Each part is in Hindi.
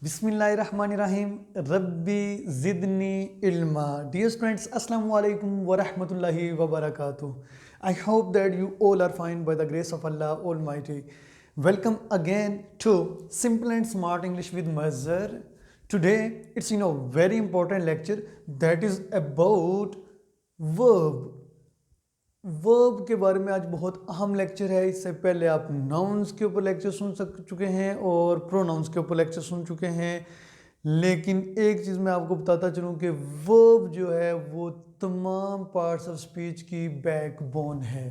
बिस्मिल्लाहिर्रहमानिर्रहीम रब्बी ज़िदनी इल्मा। Dear students, Assalamu alaikum wa rahmatullahi wa barakatuh. I hope that you all are fine by the grace of Allah Almighty. Welcome again to Simple and Smart English with Mazhar. Today it's very important lecture that is about verb. Verb के बारे में आज बहुत अहम लेक्चर है। इससे पहले आप नाउन्स के ऊपर लेक्चर सुन चुके हैं और प्रोनाउंस के ऊपर लेक्चर सुन चुके हैं, लेकिन एक चीज़ मैं आपको बताता चलूँ कि वर्ब जो है वो तमाम पार्ट्स ऑफ स्पीच की बैकबोन है।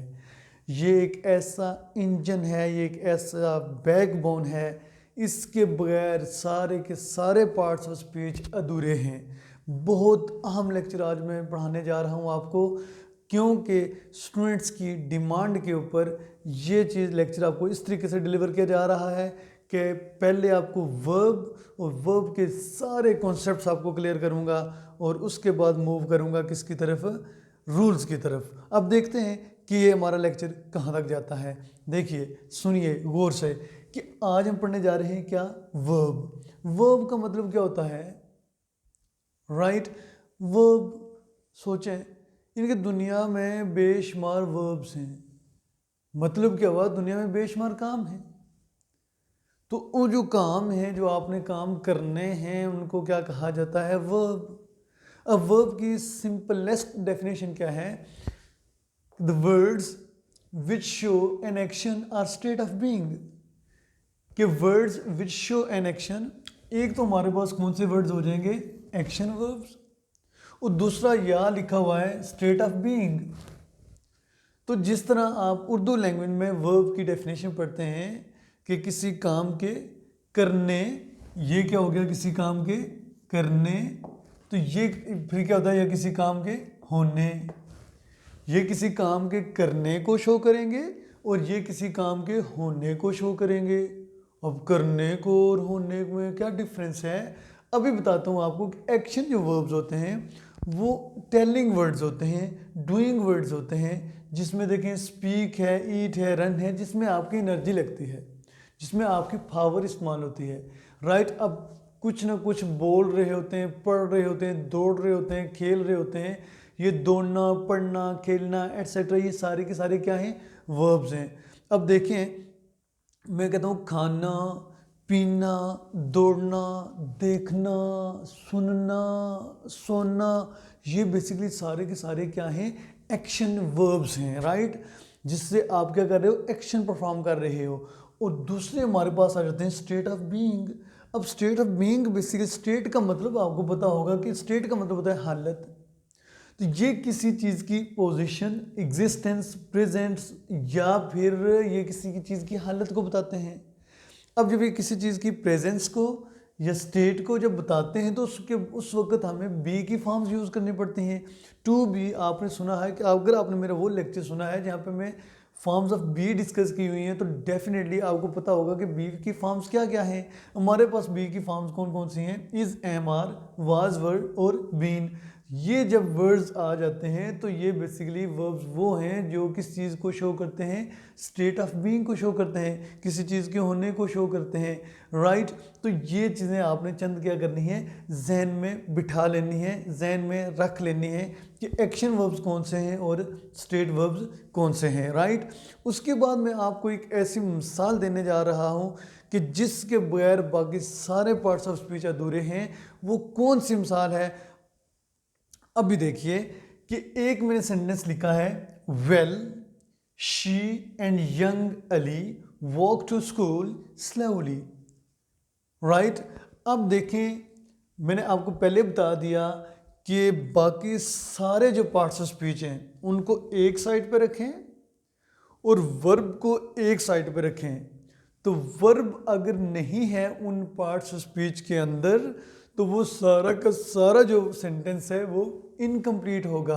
ये एक ऐसा इंजन है, ये एक ऐसा बैकबोन है, इसके बगैर सारे के सारे पार्ट्स ऑफ स्पीच अधूरे हैं। बहुत अहम लेक्चर आज मैं पढ़ाने जा रहा हूँ आपको, क्योंकि स्टूडेंट्स की डिमांड के ऊपर ये चीज़ लेक्चर आपको इस तरीके से डिलीवर किया जा रहा है कि पहले आपको वर्ब और वर्ब के सारे कॉन्सेप्ट्स आपको क्लियर करूँगा और उसके बाद मूव करूँगा किसकी तरफ, रूल्स की तरफ। अब देखते हैं कि ये हमारा लेक्चर कहाँ तक जाता है। देखिए, सुनिए गौर से कि आज हम पढ़ने जा रहे हैं क्या, वर्ब। वर्ब का मतलब क्या होता है, राइट। वर्ब सोचें, इनकी दुनिया में बेशुमार वर्ब्स हैं। मतलब क्या हुआ, दुनिया में बेशुमार काम है। तो वो जो काम है, जो आपने काम करने हैं, उनको क्या कहा जाता है, वर्ब। अब वर्ब की सिंपलेस्ट डेफिनेशन क्या है, the words which show an action or state of being. कि words which show an action, एक तो हमारे पास कौन से वर्ड्स हो जाएंगे, एक्शन वर्ब्स, और दूसरा यहाँ लिखा हुआ है स्टेट ऑफ बीइंग। तो जिस तरह आप उर्दू लैंग्वेज में वर्ब की डेफिनेशन पढ़ते हैं कि किसी काम के करने, ये क्या हो गया, किसी काम के करने, तो ये फिर क्या होता है, या किसी काम के होने, ये किसी काम के करने को शो करेंगे और ये किसी काम के होने को शो करेंगे। अब करने को और होने में क्या डिफरेंस है, अभी बताता हूँ आपको। एक्शन जो वर्ब्स होते हैं वो टेलिंग वर्ड्स होते हैं, डूइंग वर्ड्स होते हैं, जिसमें देखें स्पीक है, ईट है, रन है, जिसमें आपकी एनर्जी लगती है, जिसमें आपकी पावर इस्तेमाल होती है, राइट। अब कुछ ना कुछ बोल रहे होते हैं, पढ़ रहे होते हैं, दौड़ रहे होते हैं, खेल रहे होते हैं। ये दौड़ना, पढ़ना, खेलना एट्सेट्रा, ये सारे के सारे क्या हैं, वर्ब्स हैं। अब देखें, मैं कहता हूँ खाना, पीना, दौड़ना, देखना, सुनना, सोना, ये बेसिकली सारे के सारे क्या हैं, एक्शन वर्ब्स हैं, राइट। जिससे आप क्या कर रहे हो, एक्शन परफॉर्म कर रहे हो। और दूसरे हमारे पास आ जाते हैं स्टेट ऑफ बीइंग। अब state of being basically, state का मतलब आपको पता होगा कि स्टेट का मतलब होता है हालत। तो ये किसी चीज़ की पोजीशन, एग्जिस्टेंस, प्रेजेंस, या फिर ये किसी की चीज़ की हालत को बताते हैं। अब जब ये किसी चीज़ की प्रेजेंस को या स्टेट को जब बताते हैं तो उस वक्त हमें बी की फॉर्म्स यूज़ करनी पड़ती हैं। टू बी, आपने सुना है कि अगर आपने मेरा वो लेक्चर सुना है जहाँ पे मैं फॉर्म्स ऑफ बी डिस्कस की हुई हैं, तो डेफिनेटली आपको पता होगा कि बी की फॉर्म्स क्या क्या हैं। हमारे पास बी की फॉर्म्स कौन कौन सी हैं, is, am, are, was, were और बीन। ये जब वर्ड्स आ जाते हैं तो ये बेसिकली वर्ब्स वो हैं जो किस चीज़ को शो करते हैं, स्टेट ऑफ बीइंग को शो करते हैं, किसी चीज़ के होने को शो करते हैं, राइट। तो ये चीज़ें आपने चंद क्या करनी है, जहन में बिठा लेनी है, जहन में रख लेनी है कि एक्शन वर्ब्स कौन से हैं और स्टेट वर्ब्स कौन से हैं, राइट। उसके बाद मैं आपको एक ऐसी मिसाल देने जा रहा हूँ कि जिसके बगैर बाकी सारे पार्ट्स ऑफ स्पीच अधूरे हैं। वो कौन सी मिसाल है, अभी देखिए कि एक मैंने सेंटेंस लिखा है, well she and young Ali walk to school slowly, right. अब देखें, मैंने आपको पहले बता दिया कि बाकी सारे जो पार्ट्स ऑफ स्पीच हैं उनको एक साइड पे रखें और वर्ब को एक साइड पे रखें। तो वर्ब अगर नहीं है उन पार्ट्स ऑफ स्पीच के अंदर, तो वो सारा का सारा जो सेंटेंस है वो इनकम्प्लीट होगा,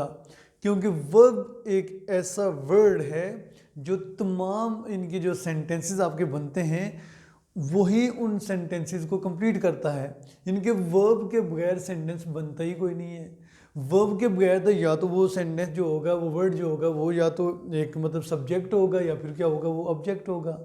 क्योंकि वर्ब एक ऐसा वर्ड है जो तमाम इनके जो सेंटेंसेस आपके बनते हैं वही उन सेंटेंसेस को कंप्लीट करता है। इनके वर्ब के बगैर सेंटेंस बनता ही कोई नहीं है। वर्ब के बगैर तो या तो वो सेंटेंस जो होगा, वो वर्ड जो होगा, वो या तो एक मतलब सब्जेक्ट होगा या फिर क्या होगा, वो ऑब्जेक्ट होगा।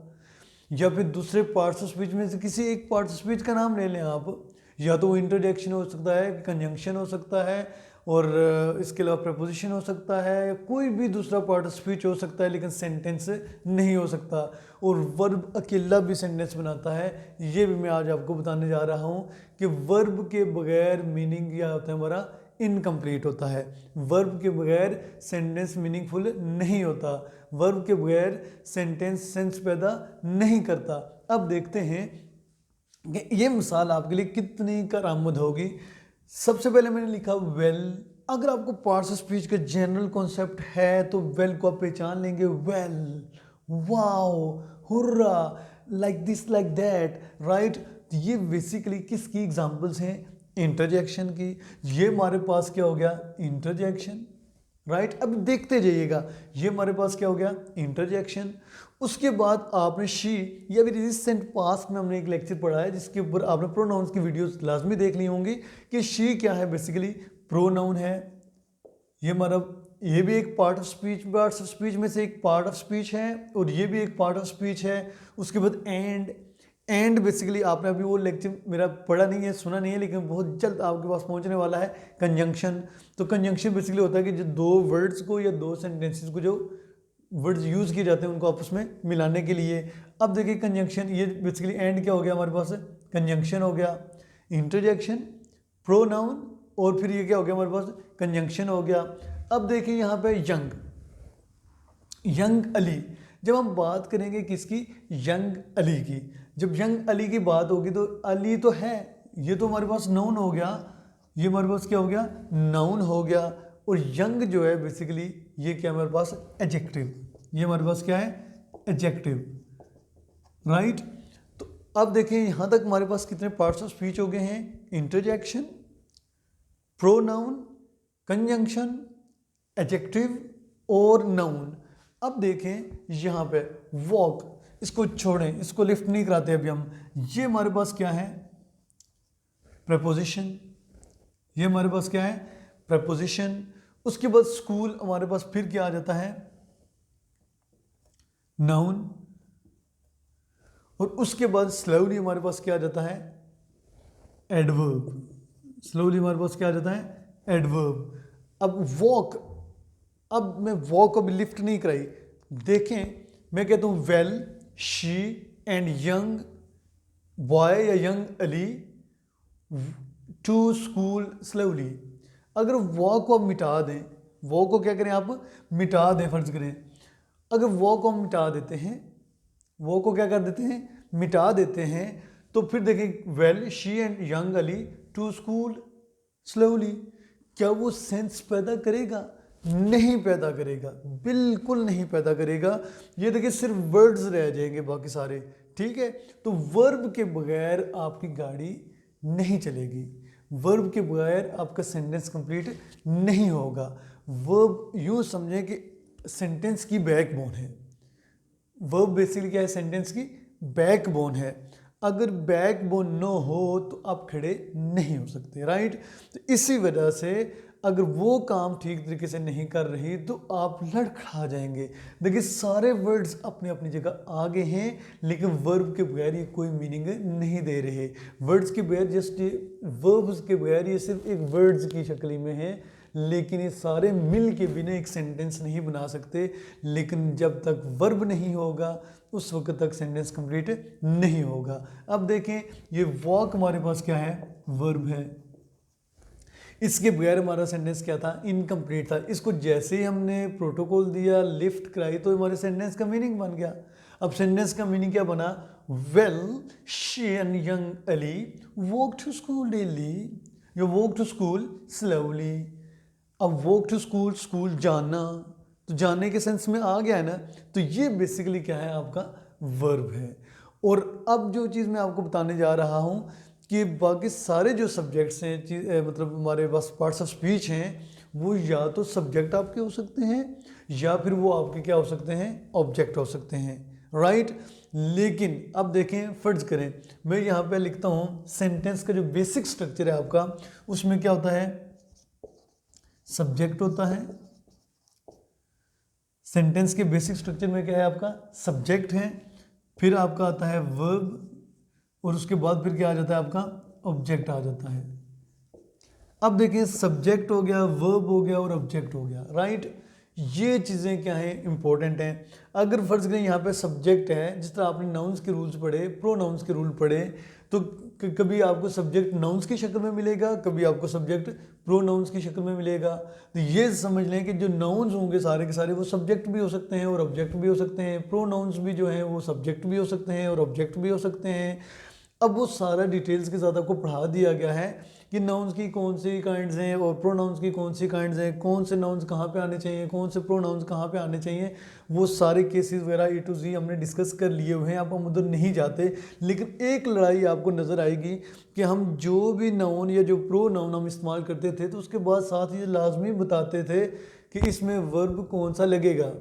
या फिर दूसरे पार्ट्स ऑफ स्पीच में से किसी एक पार्ट ऑफ स्पीच का नाम ले लें आप, या तो वो इंटरजेक्शन हो सकता है, कंजंक्शन हो सकता है, और इसके अलावा प्रपोजिशन हो सकता है, कोई भी दूसरा पार्ट ऑफ स्पीच हो सकता है, लेकिन सेंटेंस नहीं हो सकता। और वर्ब अकेला भी सेंटेंस बनाता है, ये भी मैं आज आपको बताने जा रहा हूँ कि वर्ब के बगैर मीनिंग क्या होता है, हमारा इनकम्प्लीट होता है। वर्ब के बगैर सेंटेंस मीनिंगफुल नहीं होता, वर्ब के बगैर सेंटेंस सेंस पैदा नहीं करता। अब देखते हैं कि ये मिसाल आपके लिए कितनी करामद होगी। सबसे पहले मैंने लिखा वेल। अगर आपको पार्ट्स ऑफ स्पीच का जनरल कॉन्सेप्ट है तो वेल को आप पहचान लेंगे। Well, wow, hurrah, like this, like that, right. ये बेसिकली किसकी एग्जांपल्स हैं? इंटरजेक्शन की। ये हमारे पास क्या हो गया? Interjection, right. अब देखते जाइएगा, ये हमारे पास क्या हो गया? इंटरजेक्शन। उसके बाद आपने शी, या भी रिसेंट पास्ट में हमने एक लेक्चर पढ़ा है जिसके ऊपर आपने प्रोनाउंस की वीडियोस लाजमी देख ली होंगी कि शी क्या है, बेसिकली प्रोनाउन है। ये हमारा, ये भी एक part of speech, parts of speech में से एक पार्ट ऑफ स्पीच है, और ये भी एक पार्ट ऑफ स्पीच है। उसके बाद एंड बेसिकली आपने अभी वो लेक्चर मेरा पढ़ा नहीं है, सुना नहीं है, लेकिन बहुत जल्द आपके पास पहुंचने वाला है। कंजंक्शन, तो कंजंक्शन बेसिकली होता है कि जो दो वर्ड्स को या दो सेंटेंसेस को, जो वर्ड्स यूज़ किए जाते हैं उनको आपस में मिलाने के लिए। अब देखिए कंजंक्शन, ये बेसिकली एंड क्या हो गया हमारे पास? कंजंक्शन हो गया, इंटरजेक्शन, प्रोनाउन, और फिर ये क्या हो गया हमारे पास? कंजंक्शन हो गया। अब देखिए यहाँ पे यंग अली। जब हम बात करेंगे किसकी? यंग अली की। जब यंग अली की बात होगी तो अली तो है, ये तो हमारे पास नाउन हो गया, ये हमारे पास क्या हो गया? नाउन हो गया। और यंग जो है बेसिकली ये क्या हमारे पास? एडजेक्टिव। ये हमारे पास क्या है? Adjective, right. तो अब देखें यहाँ तक हमारे पास कितने पार्ट्स ऑफ स्पीच हो गए हैं? इंटरजेक्शन, प्रोनाउन, कंजंक्शन, एडजेक्टिव और नाउन। अब देखें यहाँ पे वॉक, इसको छोड़ें, इसको लिफ्ट नहीं कराते अभी हम। ये हमारे पास क्या है? प्रपोजिशन। ये हमारे पास क्या है? प्रपोजिशन। उसके बाद स्कूल हमारे पास फिर क्या आ जाता है? नाउन। और उसके बाद स्लोली हमारे पास क्या आ जाता है? एडवर्ब। स्लोली हमारे पास क्या आ जाता है? एडवर्ब। अब वॉक, अब मैं वॉक को भी लिफ्ट नहीं कराई। देखें, मैं कहता हूं well, she and young boy या young Ali to school slowly. अगर वॉक को आप मिटा दें, वॉक को क्या करें आप? मिटा दें, फर्ज करें अगर वॉक को हम मिटा देते हैं, वॉक को क्या कर देते हैं? मिटा देते हैं, तो फिर देखें well, she and young Ali to school slowly, क्या वो सेंस पैदा करेगा? नहीं पैदा करेगा, बिल्कुल नहीं पैदा करेगा। ये देखिए सिर्फ वर्ड्स रह जाएंगे बाकी सारे, ठीक है। तो वर्ब के बगैर आपकी गाड़ी नहीं चलेगी, वर्ब के बगैर आपका सेंटेंस कंप्लीट नहीं होगा। वर्ब यूँ समझें कि सेंटेंस की बैकबोन है। वर्ब बेसिकली क्या है? सेंटेंस की बैकबोन है। अगर बैकबोन न हो तो आप खड़े नहीं हो सकते, राइट। तो इसी वजह से अगर वो काम ठीक तरीके से नहीं कर रही तो आप लड़खड़ा जाएंगे। देखिए सारे वर्ड्स अपनी अपनी जगह आगे हैं, लेकिन वर्ब के बगैर ये कोई मीनिंग नहीं दे रहे। वर्ड्स के बगैर जस्ट वर्ब्स के बगैर ये सिर्फ एक वर्ड्स की शक्ल में है, लेकिन ये सारे मिल के बिना एक सेंटेंस नहीं बना सकते। लेकिन जब तक वर्ब नहीं होगा उस वक्त तक सेंटेंस कंप्लीट नहीं होगा। अब देखें ये वॉक हमारे पास क्या है? वर्ब है। इसके बगैर हमारा सेंटेंस क्या था? इनकम्प्लीट था। इसको जैसे ही हमने प्रोटोकॉल दिया, लिफ्ट कराई, तो हमारे सेंटेंस का मीनिंग बन गया। अब सेंटेंस का मीनिंग क्या बना? Well, she and young Ali walk to school daily, you walk to school slowly. अब वॉक टू स्कूल, स्कूल जाना, तो जाने के सेंस में आ गया है ना। तो ये बेसिकली क्या है? आपका वर्ब है। और अब जो चीज़ मैं आपको बताने जा रहा हूँ कि बाकी सारे जो सब्जेक्ट्स हैं, मतलब हमारे पास पार्ट्स ऑफ स्पीच हैं, वो या तो सब्जेक्ट आपके हो सकते हैं या फिर वो आपके क्या हो सकते हैं? ऑब्जेक्ट हो सकते हैं, राइट। लेकिन अब देखें, फर्ज करें मैं यहाँ पे लिखता हूँ सेंटेंस का जो बेसिक स्ट्रक्चर है आपका, उसमें क्या होता है? सब्जेक्ट होता है। सेंटेंस के बेसिक स्ट्रक्चर में क्या है आपका? सब्जेक्ट है, फिर आपका आता है वर्ब, और उसके बाद फिर क्या आ जाता है आपका ऑब्जेक्ट आ जाता है। अब देखिए सब्जेक्ट हो गया, वर्ब हो गया और ऑब्जेक्ट हो गया, राइट। ये चीज़ें क्या हैं, इंपॉर्टेंट हैं। अगर फर्ज करें यहाँ पे सब्जेक्ट है, जिस तरह आपने नाउन्स के रूल्स पढ़े, प्रोनाउंस के रूल पढ़े, तो कभी आपको सब्जेक्ट नाउन्स की शक्ल में मिलेगा, कभी आपको सब्जेक्ट प्रोनाउंस की शक्ल में मिलेगा। तो ये समझ लें कि जो नाउन्स होंगे सारे के सारे वो सब्जेक्ट भी हो सकते हैं और ऑब्जेक्ट भी हो सकते हैं, प्रोनाउंस भी जो हैं वो सब्जेक्ट भी हो सकते हैं और ऑब्जेक्ट भी हो सकते हैं। अब वो सारा डिटेल्स के साथ आपको पढ़ा दिया गया है कि नाउन्स की कौन सी काइंड्स हैं और प्रोनाउंस की कौन सी काइंड्स हैं, कौन से नाउन्स कहाँ पे आने चाहिए, कौन से प्रोनाउंस कहाँ पे आने चाहिए। वो सारे केसेस वगैरह A to Z हमने डिस्कस कर लिए हुए हैं, अब हम उधर नहीं जाते। लेकिन एक लड़ाई आपको नज़र आएगी कि हम जो भी नाउन या जो प्रोनाउन हम इस्तेमाल करते थे तो उसके बाद साथ ही लाजमी बताते थे कि इसमें वर्ब कौन सा लगेगा,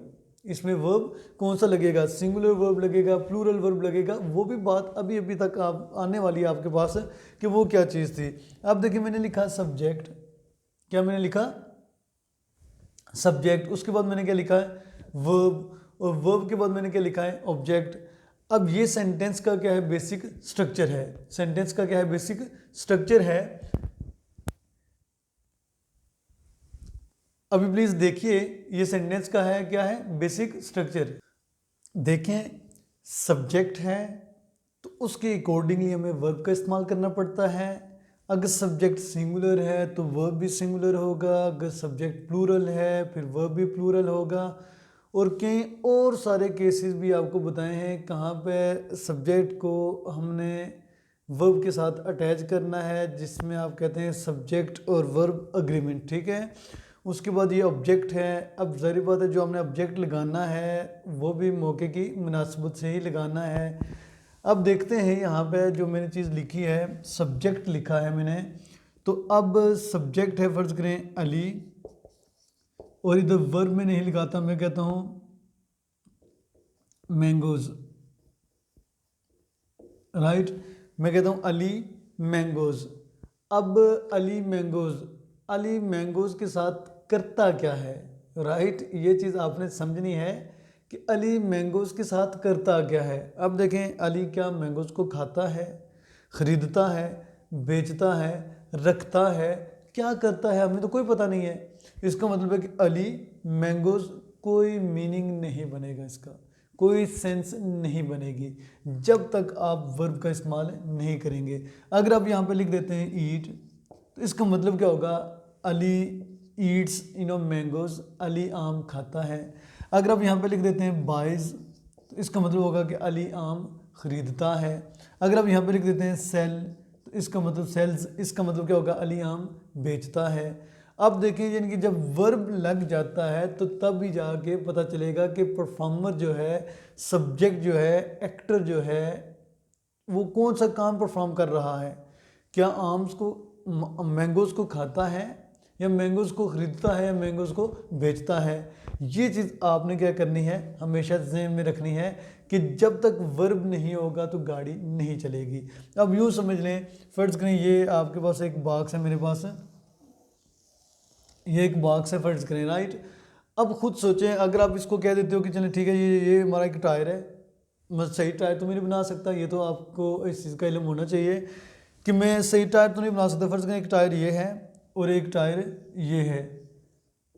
इसमें वर्ब कौन सा लगेगा, सिंगुलर वर्ब लगेगा, प्लूरल वर्ब लगेगा। वो भी बात अभी अभी तक आप आने वाली है आपके पास कि वो क्या चीज़ थी। अब देखिए मैंने लिखा सब्जेक्ट, क्या मैंने लिखा सब्जेक्ट, उसके बाद मैंने क्या लिखा है वर्ब, और वर्ब के बाद मैंने क्या लिखा है ऑब्जेक्ट। अब ये सेंटेंस का क्या है बेसिक स्ट्रक्चर है, सेंटेंस का क्या है बेसिक स्ट्रक्चर है। अभी प्लीज देखिए ये सेंटेंस का है क्या है बेसिक स्ट्रक्चर। देखें सब्जेक्ट है तो उसके अकॉर्डिंगली हमें वर्ब का इस्तेमाल करना पड़ता है। अगर सब्जेक्ट सिंगुलर है तो वर्ब भी सिंगुलर होगा, अगर सब्जेक्ट प्लूरल है फिर वर्ब भी प्लूरल होगा। और कई और सारे केसेस भी आपको बताए हैं कहाँ पे सब्जेक्ट को हमने वर्ब के साथ अटैच करना है, जिसमें आप कहते हैं सब्जेक्ट और वर्ब अग्रीमेंट, ठीक है। उसके बाद ये ऑब्जेक्ट है। अब ज़ाहिर बात है जो हमने ऑब्जेक्ट लगाना है वो भी मौके की मुनासिबत से ही लगाना है। अब देखते हैं यहाँ पे जो मैंने चीज़ लिखी है, सब्जेक्ट लिखा है मैंने, तो अब सब्जेक्ट है फ़र्ज़ करें अली, और इधर वर्ब में नहीं लगाता, मैं कहता हूँ मैंगोज़, राइट। मैं कहता हूँ अली मैंगोज़। अब अली मैंगोज़, अली मैंगोज़ के साथ करता क्या है, राइट। ये चीज़ आपने समझनी है कि अली मैंगोज़ के साथ करता क्या है। अब देखें अली क्या मैंगोज़ को खाता है, ख़रीदता है, बेचता है, रखता है, क्या करता है हमें तो कोई पता नहीं है। इसका मतलब है कि अली मैंगोज़ कोई मीनिंग नहीं बनेगा, इसका कोई सेंस नहीं बनेगी जब तक आप वर्ब का इस्तेमाल नहीं करेंगे। अगर आप यहाँ पे लिख देते हैं ईट, तो इसका मतलब क्या होगा, अली ईट्स मैंगोज़, अली आम खाता है। अगर आप यहाँ पे लिख देते हैं बाइज, तो इसका मतलब होगा कि अली आम ख़रीदता है। अगर आप यहाँ पे लिख देते हैं सेल, तो इसका मतलब सेल्स, इसका मतलब क्या होगा, अली आम बेचता है। अब देखिए यानी कि जब वर्ब लग जाता है तो तब ही जाके पता चलेगा कि परफॉर्मर जो है, सब्जेक्ट जो है, एक्टर जो है, वो कौन सा काम परफॉर्म कर रहा है। क्या आम्स को, मैंगोज़ को खाता है, या मैंगोज़ को ख़रीदता है, या मैंगोज़ को बेचता है। ये चीज़ आपने क्या करनी है, हमेशा ज़हन में रखनी है कि जब तक वर्ब नहीं होगा तो गाड़ी नहीं चलेगी। अब यूँ समझ लें, फ़र्ज़ करें ये आपके पास एक बॉक्स है, मेरे पास ये एक बॉक्स है फ़र्ज़ करें, राइट। अब खुद सोचें, अगर आप इसको कह देते हो कि चलें ठीक है ये हमारा एक टायर है, मैं सही टायर तो मैं नहीं बना सकता, ये तो आपको इस चीज़ का इल्म होना चाहिए कि मैं सही टायर तो नहीं बना सकता। फ़र्ज़ करें एक टायर ये है और एक टायर ये है।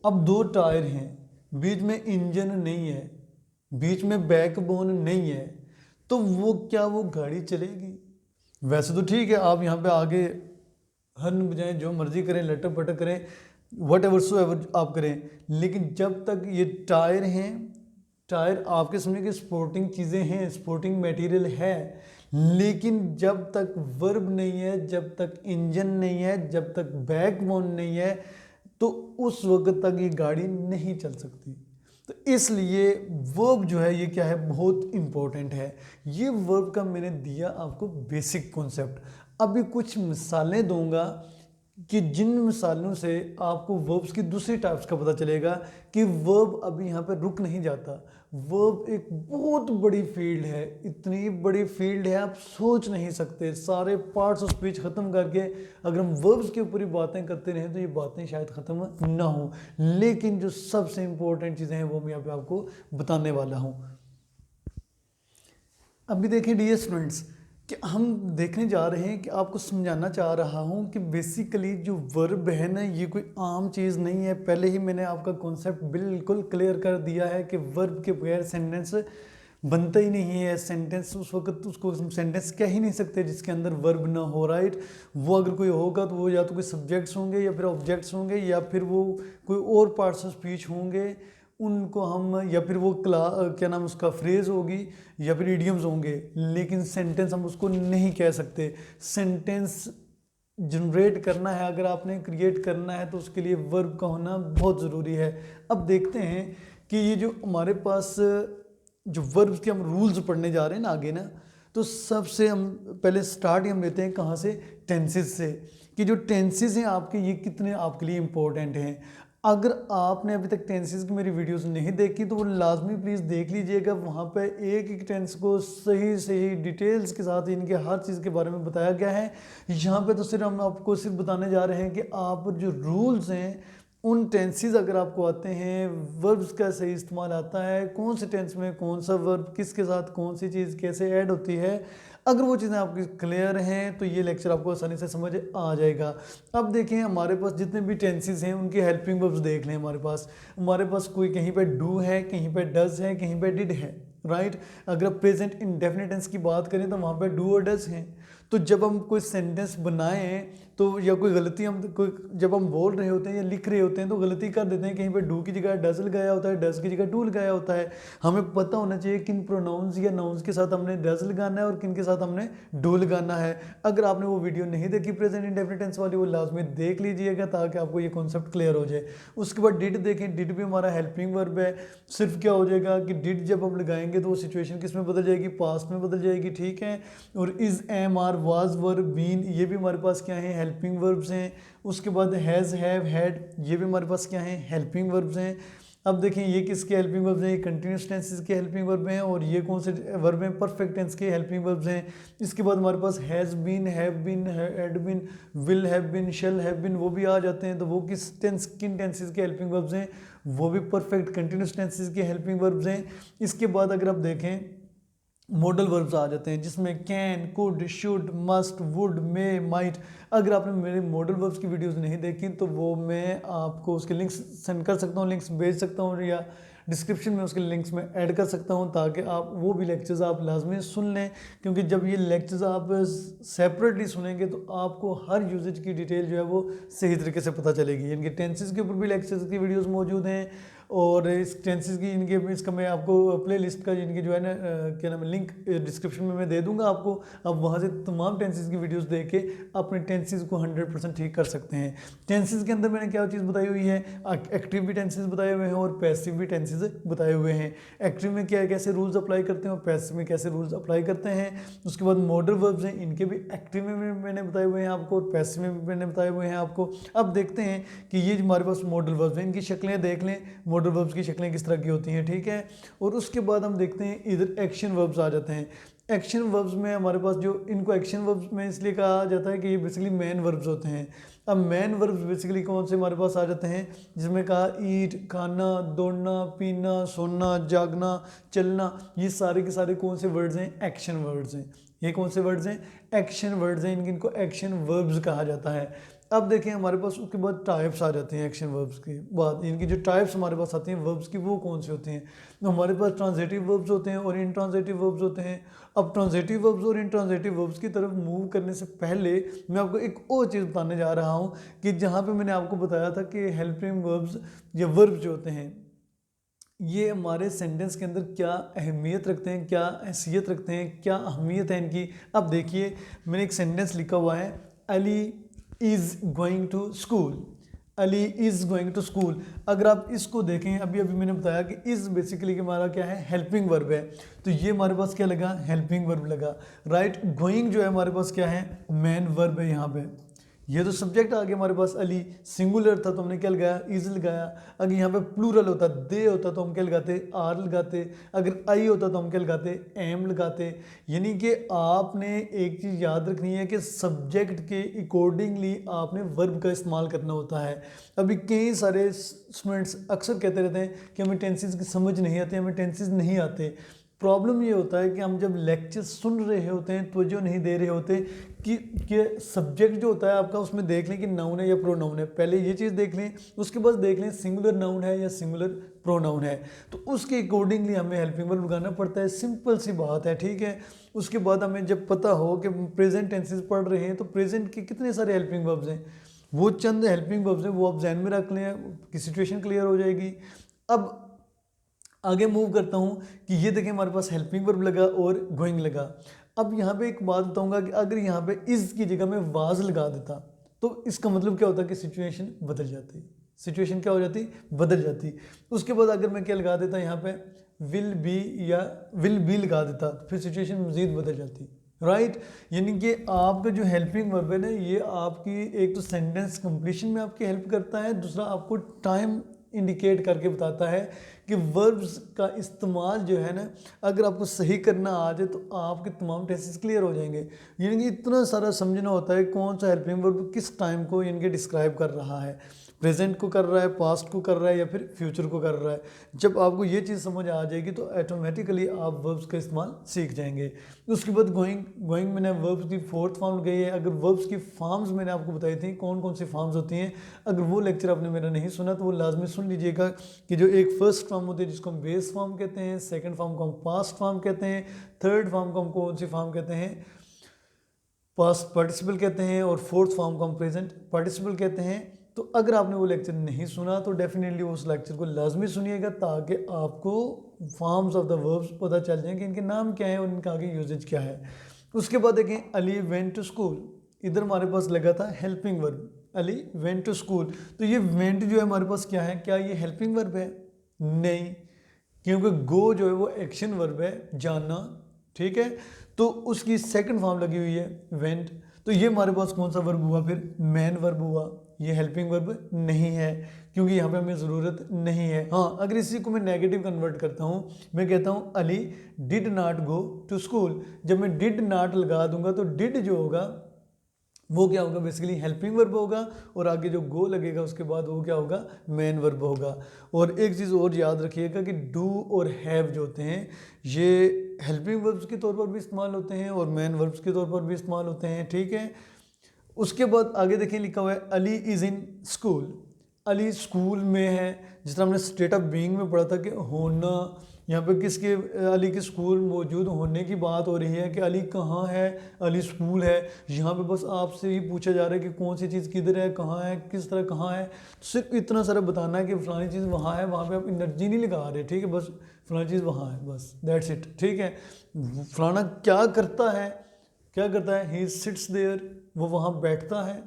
अब दो टायर हैं, बीच में इंजन नहीं है, बीच में बैकबोन नहीं है, तो वो क्या वो गाड़ी चलेगी। वैसे तो ठीक है आप यहाँ पे आगे हर्न बजाएं, जो मर्जी करें, लटक पटक करें, वट एवर सो एवर आप करें, लेकिन जब तक ये टायर हैं, टायर आपके समझे कि स्पोर्टिंग चीज़ें हैं, स्पोर्टिंग मटेरियल है, लेकिन जब तक वर्ब नहीं है, जब तक इंजन नहीं है, जब तक बैकबोन नहीं है, तो उस वक्त तक ये गाड़ी नहीं चल सकती। तो इसलिए वर्ब जो है ये क्या है, बहुत इंपॉर्टेंट है। ये वर्ब का मैंने दिया आपको बेसिक कॉन्सेप्ट। अभी कुछ मिसालें दूंगा कि जिन मिसालों से आपको वर्ब्स की दूसरी टाइप्स का पता चलेगा कि वर्ब अभी यहाँ पे रुक नहीं जाता। वर्ब एक बहुत बड़ी फील्ड है, इतनी बड़ी फील्ड है आप सोच नहीं सकते। सारे पार्ट्स ऑफ स्पीच ख़त्म करके अगर हम वर्ब्स के ऊपर ही बातें करते रहें तो ये बातें शायद ख़त्म ना हो, लेकिन जो सबसे इम्पोर्टेंट चीज़ें हैं वो मैं यहाँ पे आपको बताने वाला हूँ। अभी देखिए डियर स्टूडेंट्स कि हम देखने जा रहे हैं कि आपको समझाना चाह रहा हूँ कि बेसिकली जो वर्ब है ना, ये कोई आम चीज़ नहीं है। पहले ही मैंने आपका कॉन्सेप्ट बिल्कुल क्लियर कर दिया है कि वर्ब के बगैर सेंटेंस बनता ही नहीं है। सेंटेंस उस वक्त उसको हम सेंटेंस कह ही नहीं सकते जिसके अंदर वर्ब ना हो, राइट। वो अगर कोई होगा तो वो या तो कोई सब्जेक्ट्स होंगे या फिर ऑब्जेक्ट्स होंगे या फिर वो कोई और पार्ट्स ऑफ स्पीच होंगे, उनको हम या फिर वो क्या नाम उसका फ्रेज होगी या फिर इडियम्स होंगे, लेकिन सेंटेंस हम उसको नहीं कह सकते। सेंटेंस जनरेट करना है, अगर आपने क्रिएट करना है तो उसके लिए वर्ब का होना बहुत ज़रूरी है। अब देखते हैं कि ये जो हमारे पास जो वर्ब्स के हम रूल्स पढ़ने जा रहे हैं ना आगे ना, तो सबसे हम पहले स्टार्ट ही हम लेते हैं कहाँ से, टेंसेस से, कि जो टेंसेस हैं आपके ये कितने आपके लिए इम्पोर्टेंट हैं। अगर आपने अभी तक टेंसेस की मेरी वीडियोस नहीं देखी तो वो लाजमी प्लीज़ देख लीजिएगा। वहाँ पे एक एक टेंस को सही सही डिटेल्स के साथ इनके हर चीज़ के बारे में बताया गया है। यहाँ पे तो सिर्फ हम आपको सिर्फ बताने जा रहे हैं कि आप जो रूल्स हैं उन टेंसेस अगर आपको आते हैं, वर्ब्स का सही इस्तेमाल आता है, कौन से टेंस में कौन सा वर्ब किसके साथ कौन सी चीज़ कैसे ऐड होती है, अगर वो चीज़ें आपकी क्लियर हैं तो ये लेक्चर आपको आसानी से समझ आ जाएगा। अब देखें हमारे पास जितने भी टेंसेस हैं उनके हेल्पिंग वर्ब्स देख लें। हमारे पास कोई कहीं पे डू है, कहीं पे डज है, कहीं पे डिड है, राइट। अगर प्रेजेंट इंडेफिनिट टेंस की बात करें तो वहाँ पे डू और डज हैं। तो जब हम कोई सेंटेंस बनाएं तो या कोई गलती हम कोई जब हम बोल रहे होते हैं या लिख रहे होते हैं तो गलती कर देते हैं, कहीं पे डू की जगह डज लगाया होता है, डज की जगह डू लगाया होता है। हमें पता होना चाहिए किन प्रोनाउंस या नाउन्स के साथ हमने डज लगाना है और किन के साथ हमने डू लगाना है। अगर आपने वो वीडियो नहीं देखी प्रेजेंट इंडेफिनिट टेंस वाली, वो लाजमी देख लीजिएगा ताकि आपको ये कॉन्सेप्ट क्लियर हो जाए। उसके बाद डिड देखें, डिड भी हमारा हेल्पिंग वर्ब है। सिर्फ क्या हो जाएगा कि डिड जब हम लगाएंगे तो वो सिचुएशन किस में बदल जाएगी, पास्ट में बदल जाएगी, ठीक है। और is, am, are, was, were, been, ये भी हमारे पास क्या है, हेल्पिंग वर्ब्स हैं। उसके बाद हैज़, हैव, हैड, ये भी हमारे पास क्या है, हेल्पिंग वर्ब्स हैं। अब देखें ये किसके हेल्पिंग वर्ब्स हैं, ये कंटिन्यूस टेंसेस के हेल्पिंग वर्ब हैं और ये कौन से वर्ब हैं, परफेक्ट टेंस के हेल्पिंग वर्ब्स हैं। इसके बाद हमारे पास has been, have been, had been, will have been, shall have been, वो भी आ जाते हैं। तो वो किन टेंसेस के हेल्पिंग वर्ब्स हैं, वो भी परफेक्ट कंटिन्यूस टेंसेस के हेल्पिंग वर्ब्स हैं। इसके बाद अगर आप देखें मॉडल वर्ब्स आ जाते हैं जिसमें can, could, should, must, would, may, might. अगर आपने मेरे मॉडल वर्ब्स की वीडियोस नहीं देखी तो वो मैं आपको उसके लिंक्स सेंड कर सकता हूँ, लिंक्स भेज सकता हूँ या डिस्क्रिप्शन में उसके लिंक्स में ऐड कर सकता हूँ ताकि आप वो भी लेक्चर्स आप लाजमी सुन लें। क्योंकि जब ये लेक्चर्स आप सेपरेटली सुनेंगे तो आपको हर यूजेज की डिटेल जो है वो सही तरीके से पता चलेगी। इनके टेंसेस के ऊपर भी लेक्चर्स की वीडियोज़ मौजूद हैं और इस टेंसेस की इनके इसका मैं आपको प्ले लिस्ट का इनकी जो है ना क्या नाम है लिंक डिस्क्रिप्शन में मैं दे दूंगा आपको। आप वहाँ से तमाम टेंसेस की वीडियोस देख के अपने टेंसेस को 100% ठीक कर सकते हैं। टेंसेस के अंदर मैंने क्या चीज़ बताई हुई है, एक्टिव भी टेंसेस बताए हुए हैं और पैसिव भी टेंसेस बताए हुए हैं। एक्टिव में क्या कैसे रूल्स अप्लाई करते हैं और पैसिव में कैसे रूल्स अप्लाई करते हैं। उसके बाद मॉडल वर्ब्स हैं, इनके भी एक्टिव में मैंने बताए हुए हैं आपको और पैसिव में भी मैंने बताए हुए हैं आपको। अब देखते हैं कि ये हमारे पास मॉडल वर्ब्स हैं, इनकी शक्लें देख लें, मॉडल वर्ब्स की शक्लें किस तरह की होती हैं, ठीक है। और उसके बाद हम देखते हैं इधर एक्शन वर्ब्स आ जाते हैं। एक्शन वर्ब्स में हमारे पास जो इनको एक्शन वर्ब्स में इसलिए कहा जाता है कि ये बेसिकली मेन वर्ब्स होते हैं। अब मेन वर्ब्स बेसिकली कौन से हमारे पास आ जाते हैं, जिसमें कहा ईट, खाना, दौड़ना, पीना, सोना, जागना, चलना, ये सारे के सारे कौन से वर्ड्स हैं, एक्शन वर्ड्स हैं। ये कौन से वर्ड्स हैं, एक्शन वर्ड्स हैं, इनको एक्शन वर्ब्स कहा जाता है। अब देखें हमारे पास उसके बाद टाइप्स आ जाते हैं एक्शन वर्ब्स के बाद। इनकी जो टाइप्स हमारे पास आती हैं वर्ब्स की वो कौन से होते हैं, तो हमारे पास ट्रांजिटिव वर्ब्स होते हैं और इनट्रांजिटिव वर्ब्स होते हैं। अब ट्रांजिटिव वर्ब्स और इनट्रांजिटिव वर्ब्स की तरफ मूव करने से पहले मैं आपको एक और चीज़ बताने जा रहा हूँ कि जहाँ पे मैंने आपको बताया था कि हेल्पिंग वर्ब्स या वर्ब्स जो होते हैं ये हमारे सेंटेंस के अंदर क्या अहमियत रखते हैं, क्या हैसियत रखते हैं, क्या अहमियत है इनकी। अब देखिए मैंने एक सेंटेंस लिखा हुआ है, Ali is going to school, Ali is going to school. अगर आप इसको देखें, अभी अभी मैंने बताया कि इज़ बेसिकली हमारा क्या है, हेल्पिंग वर्ब है। तो ये हमारे पास क्या लगा, हेल्पिंग वर्ब लगा, राइट। गोइंग जो है हमारे पास क्या है, मेन वर्ब है यहाँ पे। ये तो सब्जेक्ट आ गया हमारे पास, अली सिंगुलर था तो हमने क्या लगाया, इज लगाया। अगर यहाँ पे प्लूरल होता, दे होता तो हम क्या लगाते, आर लगाते। अगर आई होता तो हम क्या लगाते, एम लगाते। यानी कि आपने एक चीज़ याद रखनी है कि सब्जेक्ट के अकॉर्डिंगली आपने वर्ब का इस्तेमाल करना होता है। अभी कई सारे स्टूडेंट्स अक्सर कहते रहते हैं कि हमें टेंसेस की समझ नहीं आती, हमें टेंसेस नहीं आते। प्रॉब्लम ये होता है कि हम जब लेक्चर सुन रहे होते हैं तो जो नहीं दे रहे होते कि सब्जेक्ट जो होता है आपका उसमें देख लें कि नाउन है या प्रोनाउन है, पहले ये चीज़ देख लें, उसके बाद देख लें सिंगुलर नाउन है या सिंगुलर प्रोनाउन है, तो उसके अकॉर्डिंगली हमें हेल्पिंग वर्ब लगाना पड़ता है। सिंपल सी बात है, ठीक है। उसके बाद हमें जब पता हो कि प्रेजेंट टेंसेस पढ़ रहे हैं तो प्रेजेंट के कितने सारे हेल्पिंग वर्ब्स हैं, वो चंद हेल्पिंग वर्ब्स हैं वो आप जहन में रख लें कि सिचुएशन क्लियर हो जाएगी। अब आगे मूव करता हूँ कि ये देखें हमारे पास हेल्पिंग वर्ब लगा और गोइंग लगा। अब यहाँ पे एक बात बताऊँगा कि अगर यहाँ पे इस की जगह में वाज लगा देता तो इसका मतलब क्या होता कि सिचुएशन बदल जाती, सिचुएशन क्या हो जाती, बदल जाती। उसके बाद अगर मैं क्या लगा देता यहाँ पे विल बी या विल बी लगा देता तो फिर सिचुएशन मज़ीद बदल जाती, राइट। यानी कि आपका जो हेल्पिंग वर्ब है ना ये आपकी एक तो सेंटेंस कंप्लीशन में आपकी हेल्प करता है, दूसरा आपको टाइम इंडिकेट करके बताता है कि वर्ब्स का इस्तेमाल जो है ना अगर आपको सही करना आ जाए तो आपके तमाम टेंसेस क्लियर हो जाएंगे। यानी कि इतना सारा समझना होता है कौन सा हेल्पिंग वर्ब किस टाइम को यानी कि डिस्क्राइब कर रहा है, प्रेजेंट को कर रहा है, पास्ट को कर रहा है या फिर फ्यूचर को कर रहा है। जब आपको ये चीज़ समझ आ जाएगी तो ऑटोमेटिकली आप वर्ब्स का इस्तेमाल सीख जाएंगे। उसके बाद गोइंग मैंने वर्ब्स की फोर्थ फॉर्म गई है। अगर वर्ब्स की फॉर्म्स मैंने आपको बताई थी कौन कौन सी फॉर्म्स होती हैं, अगर वो लेक्चर आपने मेरा नहीं सुना तो वो लाजमी सुन लीजिएगा कि जो एक फर्स्ट फॉर्म होती है जिसको हम बेस फॉर्म कहते हैं, सेकेंड फॉर्म को हम पास्ट फॉर्म कहते हैं, थर्ड फॉर्म को हम कौन सी फॉर्म कहते हैं, पास्ट पार्टिसिपल कहते हैं, और फोर्थ फॉर्म को हम प्रेजेंट पार्टिसिपल कहते हैं। तो अगर आपने वो लेक्चर नहीं सुना तो डेफिनेटली उस लेक्चर को लाजमी सुनिएगा ताकि आपको फॉर्म्स ऑफ द वर्ब्स पता चल जाए कि इनके नाम क्या है और इनका आगे यूजेज क्या है। उसके बाद देखें अली वेंट टू स्कूल, इधर हमारे पास लगा था helping verb, Ali went to school. तो ये वेंट जो है हमारे पास क्या है, क्या ये हेल्पिंग वर्ब है? नहीं, क्योंकि गो जो है वो एक्शन वर्ब है, जाना, ठीक है। तो उसकी सेकंड फॉर्म लगी हुई है वेंट, तो ये हमारे पास कौन सा वर्ब हुआ, फिर मैन वर्ब हुआ। ये हेल्पिंग वर्ब नहीं है क्योंकि यहाँ पे हमें ज़रूरत नहीं है। हाँ, अगर इसी को मैं नेगेटिव कन्वर्ट करता हूँ, मैं कहता हूँ Ali did not go to school, जब मैं डिड नॉट लगा दूंगा तो डिड जो होगा वो क्या होगा, बेसिकली हेल्पिंग वर्ब होगा, और आगे जो गो लगेगा उसके बाद वो क्या होगा, मेन वर्ब होगा। और एक चीज़ और याद रखिएगा कि डू और हैव जो होते हैं ये हेल्पिंग वर्ब्स के तौर पर भी इस्तेमाल होते हैं और मेन वर्ब्स के तौर पर भी इस्तेमाल होते हैं, ठीक है। उसके बाद आगे देखिए लिखा हुआ है Ali is in school, Ali school में है। जिस तरह हमने स्टेट ऑफ बीइंग में पढ़ा था कि होना, यहाँ पे किसके, अली के स्कूल मौजूद होने की बात हो रही है कि अली कहाँ है, अली स्कूल है। यहाँ पे बस आपसे ही पूछा जा रहा है कि कौन सी चीज़ किधर है, कहाँ है, किस तरह कहाँ है। सिर्फ इतना सारा बताना है कि फलानी चीज़ वहाँ है, वहाँ पे आप एनर्जी नहीं लगा रहे, ठीक है, बस फलानी चीज़ वहाँ है, बस दैट्स इट, ठीक है। फलाना क्या करता है, क्या करता है, ही सिट्स देयर, वो वहाँ बैठता है,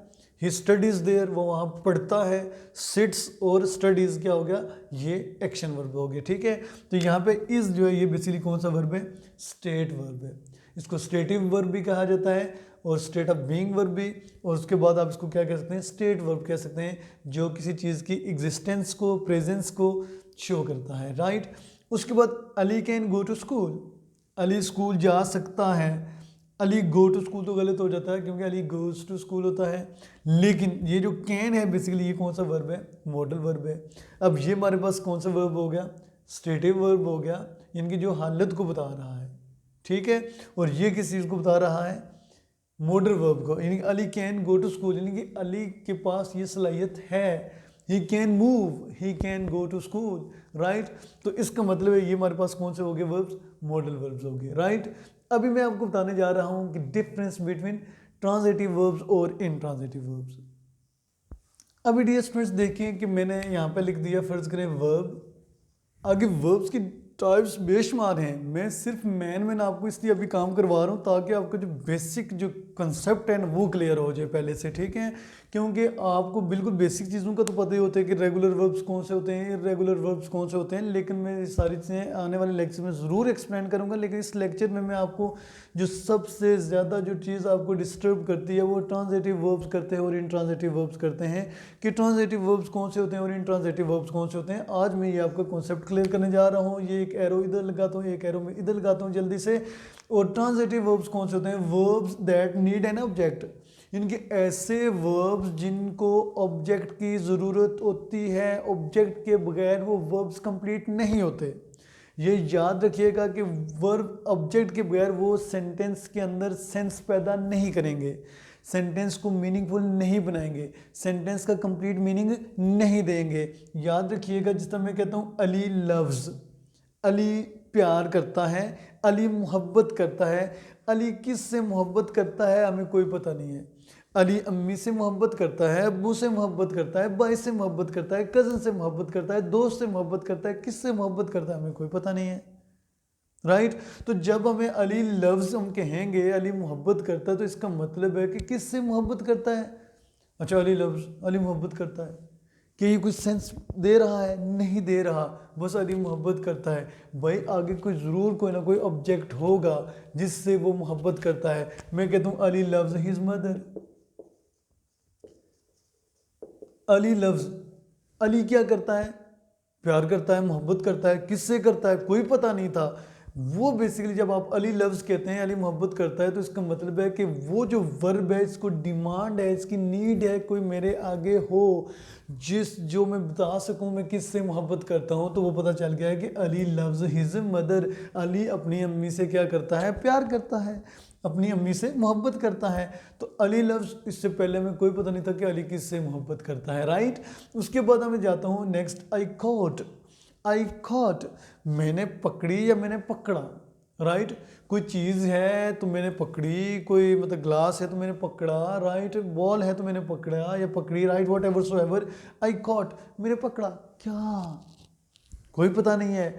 ही स्टडीज़ देयर, वो वहाँ पढ़ता है। सिट्स और स्टडीज़ क्या हो गया, ये एक्शन वर्ब हो गया, ठीक है। तो यहाँ पे इस जो है ये बेसिकली कौन सा वर्ब है, स्टेट वर्ब है। इसको स्टेटिव वर्ब भी कहा जाता है और स्टेट ऑफ बीइंग वर्ब भी, और उसके बाद आप इसको क्या कह सकते हैं, स्टेट वर्ब कह सकते हैं, जो किसी चीज़ की एग्जिस्टेंस को, प्रेजेंस को शो करता है, राइट। उसके बाद Ali can go to school, Ali school जा सकता है। अली गो टू स्कूल तो गलत हो जाता है क्योंकि अली गोज टू स्कूल होता है, लेकिन ये जो कैन है बेसिकली ये कौन सा वर्ब है, मॉडल वर्ब है। अब ये हमारे पास कौन सा वर्ब हो गया, स्टेटिव वर्ब हो गया, यानी कि जो हालत को बता रहा है, ठीक है। और ये किस चीज़ को बता रहा है, मॉडल वर्ब को, यानी कि Ali can go to school, यानी कि अली के पास ये सलाहियत है, he can move, he can go to school, right. तो इसका मतलब है ये हमारे पास कौन से हो गए वर्ब्स, मॉडल वर्ब्स हो गए, राइट। अभी मैं आपको बताने जा रहा हूं कि डिफरेंस बिटवीन ट्रांजिटिव वर्ब्स और इनट्रांजिटिव वर्ब्स। अभी डियर स्टूडेंट्स देखिए कि मैंने यहाँ पे लिख दिया, फर्ज करें वर्ब, आगे वर्ब्स की टाइप्स बेशुमार हैं। मैं सिर्फ मैन आपको इसलिए अभी काम करवा रहा हूँ ताकि आपका जो बेसिक जो कंसेप्ट है ना वो क्लियर हो जाए पहले से, ठीक है। क्योंकि आपको बिल्कुल बेसिक चीज़ों का तो पता ही होता है कि रेगुलर वर्ब्स कौन से होते हैं, इर्रेगुलर वर्ब्स कौन से होते हैं, लेकिन मैं ये सारी चीज़ें आने वाले लेक्चर में ज़रूर एक्सप्लेन करूँगा। लेकिन इस लेक्चर में मैं आपको जो सबसे ज़्यादा जो चीज़ आपको डिस्टर्ब करती है वो ट्रांजिटिव वर्ब्स करते हैं और इनट्रांजिटिव वर्ब्स करते हैं, कि ट्रांजिटिव वर्ब्स कौन से होते हैं और इनट्रांजिटिव वर्ब्स कौन से होते हैं। आज मैं ये आपका कॉन्सेप्ट क्लियर करने जा रहा हूँ। ये एक एरो इधर लगाता हूँ, एक एरो में इधर लगाता हूँ जल्दी से। और ट्रांजिटिव वर्ब्स कौन से होते हैं, verbs that need an object, इनके ऐसे वर्ब्स जिनको ऑब्जेक्ट की ज़रूरत होती है, ऑब्जेक्ट के बगैर वो वर्ब्स कंप्लीट नहीं होते। ये याद रखिएगा कि वर्ब ऑब्जेक्ट के बगैर वो सेंटेंस के अंदर सेंस पैदा नहीं करेंगे, सेंटेंस को मीनिंगफुल नहीं बनाएंगे, सेंटेंस का कंप्लीट मीनिंग नहीं देंगे। याद रखिएगा, जिस तरह मैं कहता हूँ अली लव्स, अली प्यार करता है, अली मोहब्बत करता है। अली किस से मोहब्बत करता है हमें कोई पता नहीं है। अली अम्मी से मोहब्बत करता है, अब्बू से मोहब्बत करता है, भाई से मोहब्बत करता है, कज़न से मोहब्बत करता है, दोस्त से मोहब्बत करता है, किससे मोहब्बत करता है हमें कोई पता नहीं है। राइट तो जब हमें अली लव्स हम कहेंगे, अली मोहब्बत करता है, तो इसका मतलब है कि किससे मोहब्बत करता है। अच्छा अली लव्स, अली मोहब्बत करता है, कि ये कुछ सेंस दे रहा है? नहीं दे रहा, बस अली मोहब्बत करता है। भाई आगे कोई ज़रूर कोई ना कोई ऑब्जेक्ट होगा जिससे वो मोहब्बत करता है। मैं कहता हूँ Ali loves his mother, Ali loves, Ali क्या करता है? प्यार करता है, मोहब्बत करता है। किससे करता है कोई पता नहीं था। वो बेसिकली जब आप अली लव्स कहते हैं, अली मोहब्बत करता है, तो इसका मतलब है कि वो जो वर्ब है, इसको डिमांड है, इसकी नीड है कोई मेरे आगे हो जो मैं बता सकूं मैं किससे मोहब्बत करता हूं। तो वो पता चल गया है कि Ali loves his mother, Ali अपनी अम्मी से क्या करता है? प्यार करता है, अपनी अम्मी से मोहब्बत करता है। तो अली लव्स, इससे पहले में कोई पता नहीं था कि अली किससे मोहब्बत करता है। राइट उसके बाद मैं जाता हूँ नेक्स्ट, आई कॉट। आई कॉट, मैंने पकड़ी या मैंने पकड़ा। राइट कोई चीज़ है तो मैंने पकड़ी, कोई मतलब ग्लास है तो मैंने पकड़ा, राइट बॉल है तो मैंने पकड़ा या पकड़ी, right what ever so ever, I cot, मैंने पकड़ा। क्या कोई पता नहीं है।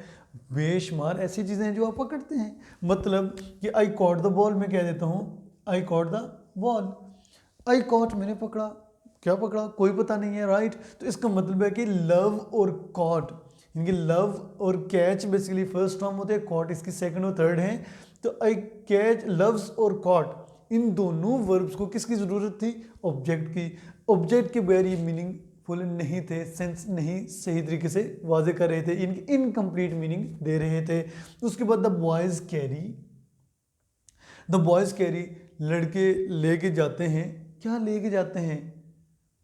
बेशुमार ऐसी चीज़ें हैं जो आप पकड़ते हैं। मतलब कि आई कॉट द बॉल, मैं कह देता हूँ आई caught the ball, I cot मैंने पकड़ा। क्या पकड़ा कोई पता नहीं है। राइट तो इसका मतलब है कि लव और कॉट, इनके लव और कैच बेसिकली फर्स्ट फॉर्म होते हैं, कॉट इसकी सेकंड और थर्ड है। तो आई कैच, लव्स और कॉट, इन दोनों वर्ब्स को किसकी ज़रूरत थी? ऑब्जेक्ट की। ऑब्जेक्ट के बगैर ये मीनिंगफुल नहीं थे, सेंस नहीं सही तरीके से वाजे कर रहे थे, इनकी इनकम्प्लीट मीनिंग दे रहे थे। उसके बाद the boys carry, the boys carry, लड़के लेके जाते हैं। क्या लेके जाते हैं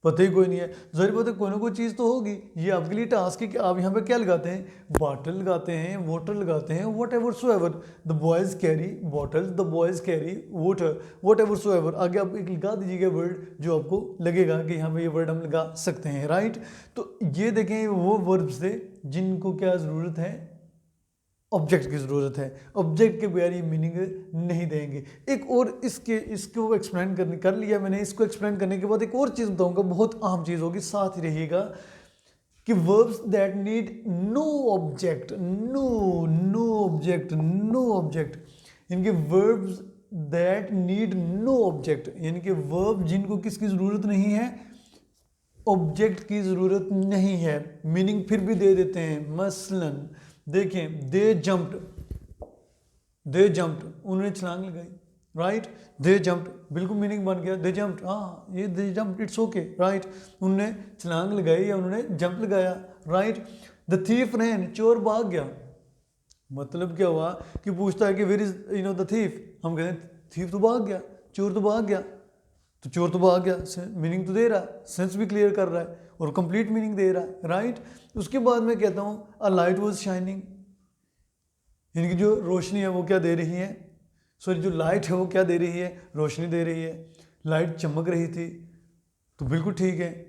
पता ही कोई नहीं है। ज़रूर बात है कोई ना कोई चीज़ तो होगी। ये आपके लिए टास्क है कि आप यहाँ पे क्या लगाते हैं? बॉटल लगाते हैं, वाटर लगाते हैं, what ever so ever. The boys carry bottles, the boys carry water, what ever so ever. आगे आप एक लगा दीजिएगा वर्ड जो आपको लगेगा कि यहाँ पे ये वर्ड हम लगा सकते हैं। राइट तो ये देखें वो वर्ब्स थे जिनको क्या ज़रूरत है? ऑब्जेक्ट की ज़रूरत है। ऑब्जेक्ट के बगैर ये मीनिंग नहीं देंगे। एक और इसको एक्सप्लेन कर लिया मैंने। इसको एक्सप्लेन करने के बाद एक और चीज़ बताऊंगा, बहुत अहम चीज़ होगी, साथ ही रहिएगा, कि verbs that need no object, no object, no object, इनके verbs that need no object, यानी कि वर्ब जिनको किसकी ज़रूरत नहीं है? ऑब्जेक्ट की ज़रूरत नहीं है, मीनिंग फिर भी दे देते हैं। मसलन देखें, दे जंप्ड, दे जंप्ड, उन्होंने छलांग लगाई। राइट दे जंप्ड बिल्कुल मीनिंग बन गया, दे जंप्ड, हाँ ये दे जंप्ड, इट्स ओके। राइट उन्होंने छलांग लगाई या उन्होंने जंप लगाया। राइट द थीफ रैन, चोर भाग गया। मतलब क्या हुआ कि पूछता है कि वेयर इज द थीफ, हम कहते हैं थीफ तो भाग गया, चोर तो भाग गया। तो चोर तो भाग गया, मीनिंग तो दे रहा है, सेंस भी क्लियर कर रहा है और कंप्लीट मीनिंग दे रहा है। राइट उसके बाद मैं कहता हूँ अ लाइट वॉज शाइनिंग, यानी कि जो रोशनी है वो क्या दे रही है? सॉरी जो लाइट है वो क्या दे रही है? रोशनी दे रही है। लाइट चमक रही थी, तो बिल्कुल ठीक है।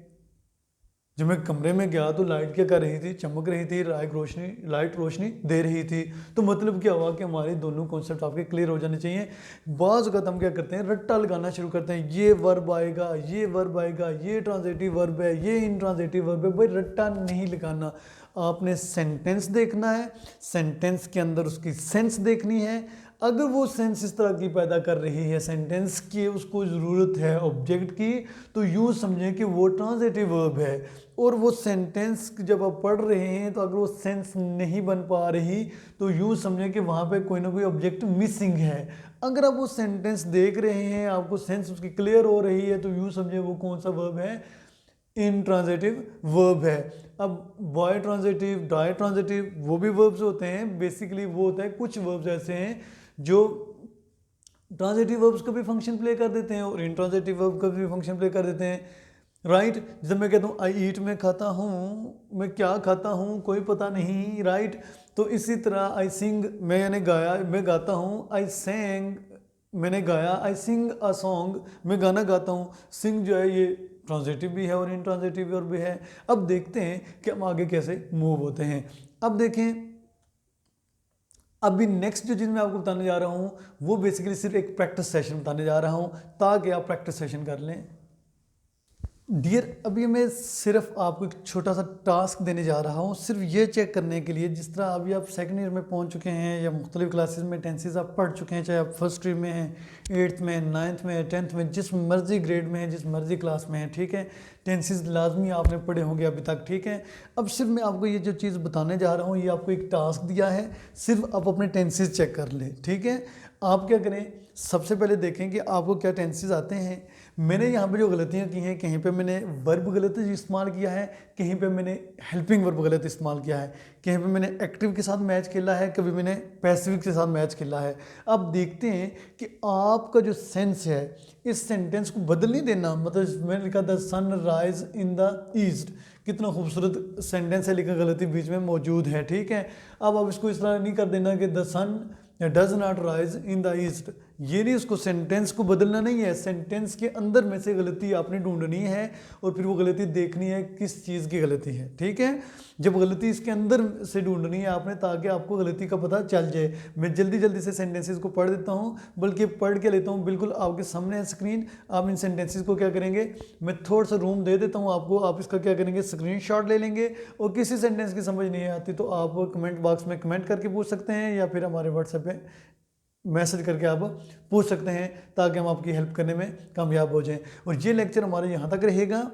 जब मैं कमरे में गया तो लाइट क्या कर रही थी? चमक रही थी। लाइट रोशनी दे रही थी। तो मतलब क्या हुआ कि हमारे दोनों कॉन्सेप्ट आपके क्लियर हो जाने चाहिए। बाज़ वक़्त हम क्या करते हैं? रट्टा लगाना शुरू करते हैं, ये वर्ब आएगा, ये वर्ब आएगा, ये ट्रांजिटिव वर्ब है, ये इनट्रांजिटिव वर्ब है। भाई रट्टा नहीं लगाना, आपने सेंटेंस देखना है, सेंटेंस के अंदर उसकी सेंस देखनी है। अगर वो सेंस इस तरह की पैदा कर रही है सेंटेंस की, उसको ज़रूरत है ऑब्जेक्ट की, तो यूँ समझें कि वो ट्रांजिटिव वर्ब है। और वो सेंटेंस जब आप पढ़ रहे हैं तो अगर वो सेंस नहीं बन पा रही तो यूँ समझें कि वहाँ पे कोई ना कोई ऑब्जेक्ट मिसिंग है। अगर आप वो सेंटेंस देख रहे हैं, आपको सेंस उसकी क्लियर हो रही है, तो यूँ समझें वो कौन सा वर्ब है? इनट्रांजिटिव वर्ब है। अब बॉय ट्रांजिटिव, डाई ट्रांजिटिव, वो भी वर्ब्स होते हैं। बेसिकली वो होता है, कुछ वर्ब्स ऐसे हैं जो ट्रांजिटिव वर्ब्स का भी फंक्शन प्ले कर देते हैं और इनट्रांजिटिव वर्ब का भी फंक्शन प्ले कर देते हैं। राइट जब मैं कहता हूँ आई ईट, मैं खाता हूँ, मैं क्या खाता हूँ कोई पता नहीं। राइट तो इसी तरह आई सिंग, मैंने गाया, मैं गाता हूँ, आई सेंग, मैंने गाया, आई सिंग अ सॉन्ग, मैं गाना गाता हूँ। सिंग जो है ये ट्रांजिटिव भी है और इंट्रांजिटिव वर्ब भी है। अब देखते हैं कि हम आगे कैसे मूव होते हैं। अब देखें, अभी नेक्स्ट जो चीज़ मैं आपको बताने जा रहा हूँ वो बेसिकली सिर्फ एक प्रैक्टिस सेशन बताने जा रहा हूँ ताकि आप प्रैक्टिस सेशन कर लें। डियर, अभी मैं सिर्फ आपको एक छोटा सा टास्क देने जा रहा हूँ, सिर्फ ये चेक करने के लिए, जिस तरह अभी आप सेकंड ईयर में पहुँच चुके हैं या मुख्तलिफ क्लासेस में टेंसेस आप पढ़ चुके हैं, चाहे आप फर्स्ट ईयर में हैं, 8th में, 9th में, 10th में, जिस मर्जी ग्रेड में है, जिस मर्जी क्लास में है, ठीक है, टेंसेस लाजमी आपने पढ़े होंगे अभी तक, ठीक है। अब सिर्फ मैं आपको ये जो चीज़ बताने जा रहा हूँ, ये आपको एक टास्क दिया है, सिर्फ आप अपने टेंसेस चेक कर लें, ठीक है। आप क्या करें, सबसे पहले देखें कि आपको क्या टेंसेस आते हैं। मैंने यहाँ पे जो गलतियाँ की हैं, कहीं पे मैंने वर्ब गलत इस्तेमाल किया है, कहीं पे मैंने हेल्पिंग वर्ब गलत इस्तेमाल किया है, कहीं पे मैंने एक्टिव के साथ मैच खेला है, कभी मैंने पैसिव के साथ मैच खेला है। अब देखते हैं कि आपका जो सेंस है, इस सेंटेंस को बदल नहीं देना। मतलब मैंने लिखा the sun rise in the east, कितना खूबसूरत सेंटेंस है लेकिन गलती बीच में मौजूद है, ठीक है। अब आप इसको इस तरह नहीं कर देना कि the sun does not rise in the east, ये नहीं, उसको सेंटेंस को बदलना नहीं है, सेंटेंस के अंदर में से गलती आपने ढूंढनी है और फिर वो गलती देखनी है किस चीज़ की गलती है, ठीक है। जब गलती इसके अंदर से ढूंढनी है आपने, ताकि आपको गलती का पता चल जाए। मैं जल्दी जल्दी से सेंटेंसेस को पढ़ देता हूँ, बल्कि पढ़ के लेता हूँ, बिल्कुल आपके सामने है स्क्रीन। आप इन सेंटेंसेस को क्या करेंगे, मैं थोड़ा सा रूम दे देता हूँ आपको, आप इसका क्या करेंगे, स्क्रीनशॉट ले लेंगे। और किसी सेंटेंस की समझ नहीं आती तो आप कमेंट बॉक्स में कमेंट करके पूछ सकते हैं, या फिर हमारे व्हाट्सएप पे मैसेज करके आप पूछ सकते हैं, ताकि हम आपकी हेल्प करने में कामयाब हो जाएं। और ये लेक्चर हमारे यहाँ तक रहेगा,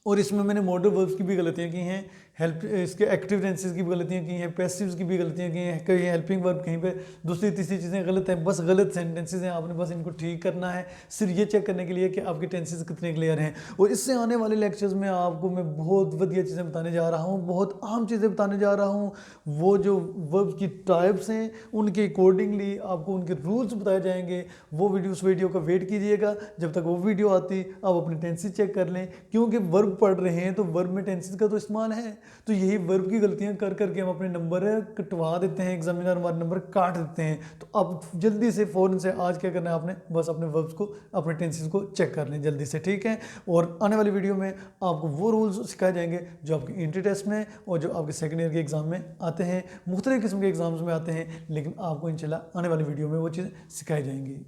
और इसमें मैंने मॉडल वर्ब्स की भी गलतियाँ की हैं, हेल्प इसके एक्टिव टेंसेस की भी गलतियाँ की हैं, पैसिव्स की भी गलतियाँ की हैं, कहीं हेल्पिंग वर्ब कहीं पे दूसरी तीसरी चीज़ें गलत हैं, बस गलत सेंटेंसेस हैं, आपने बस इनको ठीक करना है, सिर्फ ये चेक करने के लिए कि आपके टेंसेस कितने क्लियर हैं। और इससे आने वाले लेक्चर्स में आपको मैं बहुत बढ़िया चीज़ें बताने जा रहा हूँ, बहुत अहम चीज़ें बताने जा रहा हूँ। वो जो वर्ब की टाइप्स हैं उनके अकॉर्डिंगली आपको उनके रूल्स बताए जाएंगे। वो उस वीडियो का वेट कीजिएगा, जब तक वो वीडियो आती आप अपने टेंसेस चेक कर लें, क्योंकि वर्ब पढ़ रहे हैं तो वर्ब में टेंसेस का तो इस्तेमाल है। तो यही वर्ब की गलतियां कर करके हम अपने नंबर कटवा देते हैं, एग्जामिनर हमारे नंबर काट देते हैं। तो अब जल्दी से फ़ौरन से आज क्या करना है, आपने बस अपने वर्ब्स को, अपने टेंसेस को चेक कर लें जल्दी से, ठीक है। और आने वाली वीडियो में आपको वो रूल्स सिखाए जाएंगे जो आपके इंट्री टेस्ट में और जो आपके सेकेंड ईयर के एग्ज़ाम में आते हैं, मुख्तलिफ किस्म के एग्ज़ाम्स में आते हैं, लेकिन आपको इंशाल्लाह आने वाली वीडियो में वो चीज़ सिखाई जाएंगी।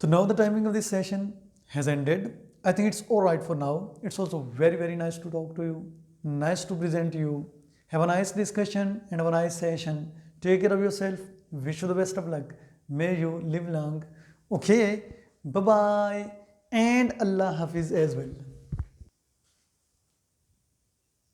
So now the timing of this session has ended. I think it's all right for now. It's also very nice to talk to you, nice to present to you. Have a nice discussion and have a nice session. Take care of yourself. Wish you the best of luck. May you live long. Okay, bye bye and Allah Hafiz as well.